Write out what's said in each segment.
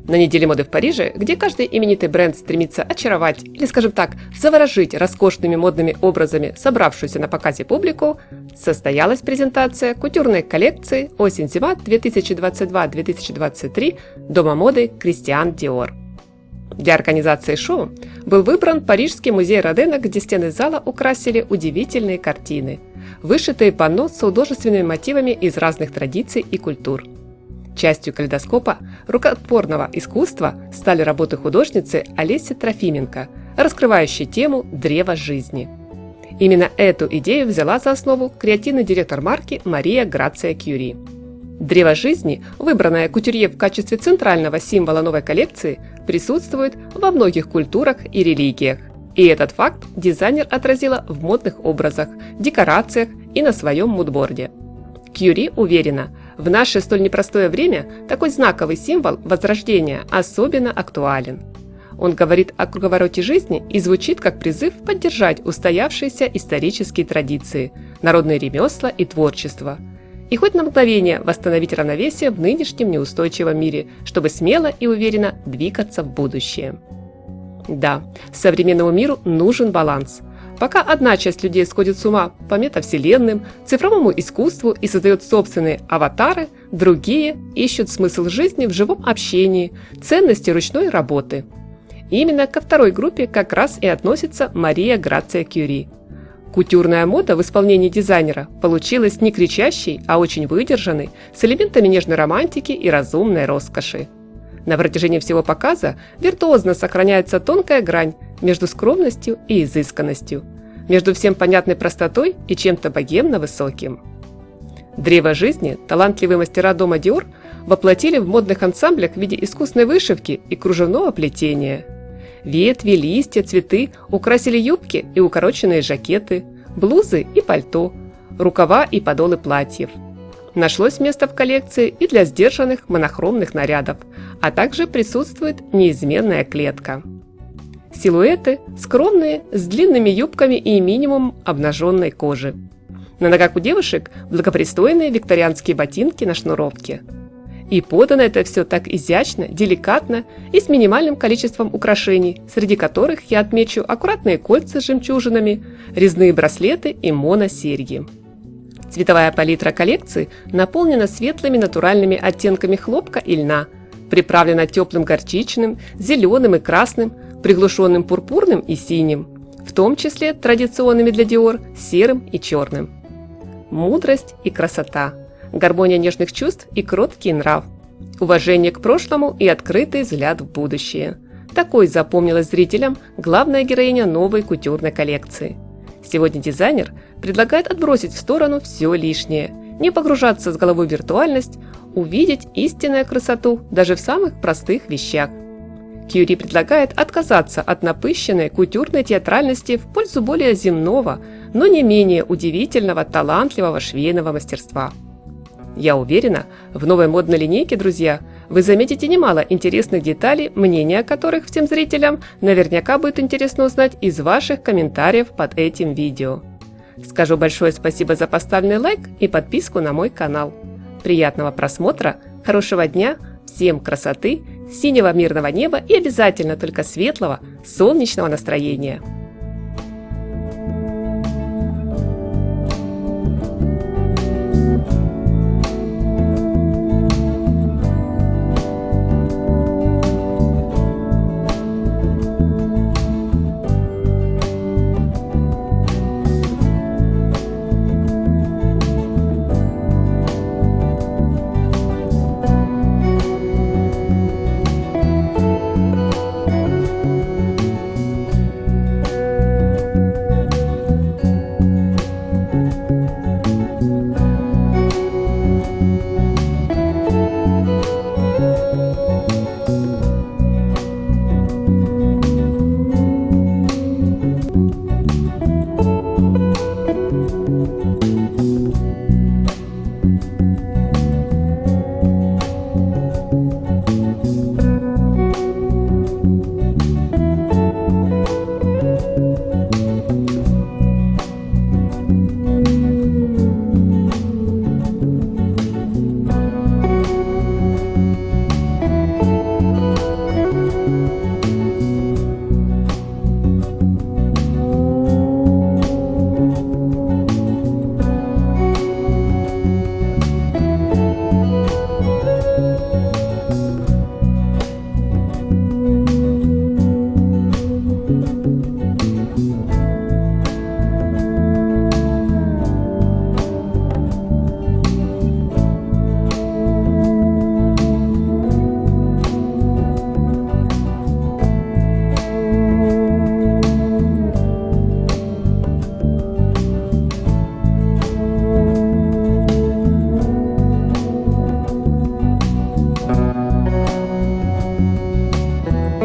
На неделе моды в Париже, где каждый именитый бренд стремится очаровать или, скажем так, заворожить роскошными модными образами собравшуюся на показе публику, состоялась презентация кутюрной коллекции осень-зима 2022-2023 Дома моды Кристиан Диор. Для организации шоу был выбран Парижский музей Родена, где стены зала украсили удивительные картины, вышитые панно с художественными мотивами из разных традиций и культур. Частью калейдоскопа рукотворного искусства стали работы художницы Олеси Трофименко, раскрывающие тему «Древо жизни». Именно эту идею взяла за основу креативный директор марки Мария Грация Кюри. Древо жизни, выбранное кутюрье в качестве центрального символа новой коллекции, присутствует во многих культурах и религиях. И этот факт дизайнер отразила в модных образах, декорациях и на своем мудборде. Кюри уверена, в наше столь непростое время такой знаковый символ возрождения особенно актуален. Он говорит о круговороте жизни и звучит как призыв поддержать устоявшиеся исторические традиции, народные ремесла и творчество. И хоть на мгновение восстановить равновесие в нынешнем неустойчивом мире, чтобы смело и уверенно двигаться в будущее. Да, современному миру нужен баланс. Пока одна часть людей сходит с ума по метавселенным, цифровому искусству и создает собственные аватары, другие ищут смысл жизни в живом общении, ценности ручной работы. И именно ко второй группе как раз и относится Мария Грация Кюри. Кутюрная мода в исполнении дизайнера получилась не кричащей, а очень выдержанной, с элементами нежной романтики и разумной роскоши. На протяжении всего показа виртуозно сохраняется тонкая грань между скромностью и изысканностью, между всем понятной простотой и чем-то богемно высоким. Древо жизни талантливые мастера дома Диор воплотили в модных ансамблях в виде искусной вышивки и кружевного плетения. Ветви, листья, цветы украсили юбки и укороченные жакеты, блузы и пальто, рукава и подолы платьев. Нашлось место в коллекции и для сдержанных монохромных нарядов, а также присутствует неизменная клетка. Силуэты скромные, с длинными юбками и минимум обнаженной кожи. На ногах у девушек благопристойные викторианские ботинки на шнуровке. И подано это все так изящно, деликатно и с минимальным количеством украшений, среди которых я отмечу аккуратные кольца с жемчужинами, резные браслеты и моносерьги. Цветовая палитра коллекции наполнена светлыми натуральными оттенками хлопка и льна, приправлена теплым горчичным, зеленым и красным, приглушенным пурпурным и синим, в том числе традиционными для Диор серым и черным. Мудрость и красота, гармония нежных чувств и кроткий нрав, уважение к прошлому и открытый взгляд в будущее. Такой запомнилась зрителям главная героиня новой кутюрной коллекции. Сегодня дизайнер предлагает отбросить в сторону все лишнее, не погружаться с головой в виртуальность, увидеть истинную красоту даже в самых простых вещах. Кюри предлагает отказаться от напыщенной кутюрной театральности в пользу более земного, но не менее удивительного, талантливого швейного мастерства. Я уверена, в новой модной линейке, друзья, вы заметите немало интересных деталей, мнения которых всем зрителям наверняка будет интересно узнать из ваших комментариев под этим видео. Скажу большое спасибо за поставленный лайк и подписку на мой канал. Приятного просмотра, хорошего дня, всем красоты, синего мирного неба и обязательно только светлого, солнечного настроения.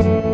Thank